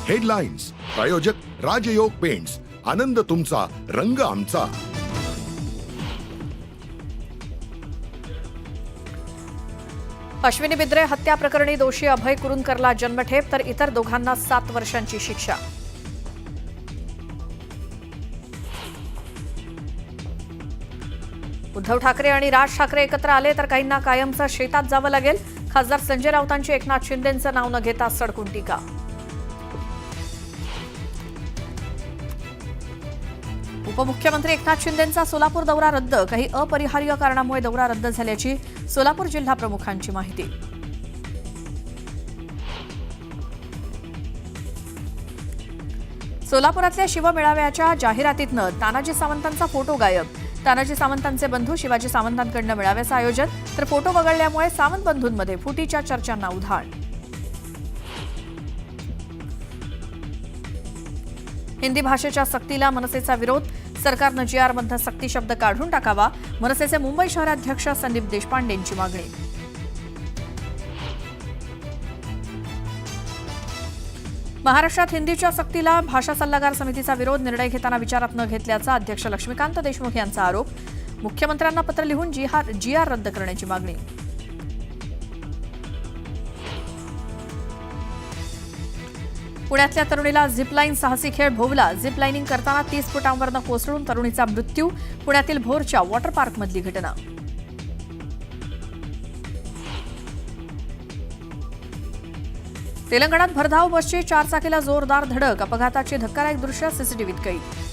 Headlines प्रायोजक राजयोग paints, आनंद तुमचा, रंग आमचा. अश्विनी बिद्रे हत्या प्रकरणी दोषी अभय कुरुंदकरला जन्मठेप तर इतर दोघांना 7 वर्षांची शिक्षा. उद्धव ठाकरे आणि राज ठाकरे एकत्र आले तर काहींना कायमचं शेतात जावं लागेल. खासदार संजय राऊतांची एकनाथ शिंदेंचं नाव न घेता सडकून टीका. उपमुख्यमंत्री एकनाथ शिंदेंचा सोलापूर दौरा रद्द. काही अपरिहार्य कारणामुळे दौरा रद्द झाल्याची सोलापूर जिल्हा प्रमुखांची माहिती. सोलापुरातल्या शिवमेळाव्याच्या जाहिरातीतनं तानाजी सावंतांचा फोटो गायब. तानाजी सावंतांचे बंधू शिवाजी सावंतांकडनं मेळाव्याचं आयोजन तर फोटो वगळल्यामुळे सावंत बंधूंमध्ये फुटीच्या चर्चांना उधाण. हिंदी भाषेच्या सक्तीला मनसेचा विरोध. सरकारनं GR मधनं सक्ती शब्द काढून टाकावा. मनसेचे मुंबई शहराध्यक्ष संदीप देशपांडेंची मागणी. महाराष्ट्रात हिंदीच्या सक्तीला भाषा सल्लागार समितीचा विरोध. निर्णय घेताना विचारात न घेतल्याचा अध्यक्ष लक्ष्मीकांत देशमुख यांचा आरोप. मुख्यमंत्र्यांना पत्र लिहून GR रद्द करण्याची मागणी. पुण्यातल्या तरुणीला झिपलाईन साहसी खेळ भोवला. झिपलाईनिंग करताना 30 फुटांवरनं कोसळून तरुणीचा मृत्यू. पुण्यातील भोरच्या वॉटर पार्कमधली घटना. तेलंगणात भरधाव बसची 4 चाकीला जोरदार धडक. अपघाताची धक्कादायक दृश्य सीसीटीव्हीत कैद.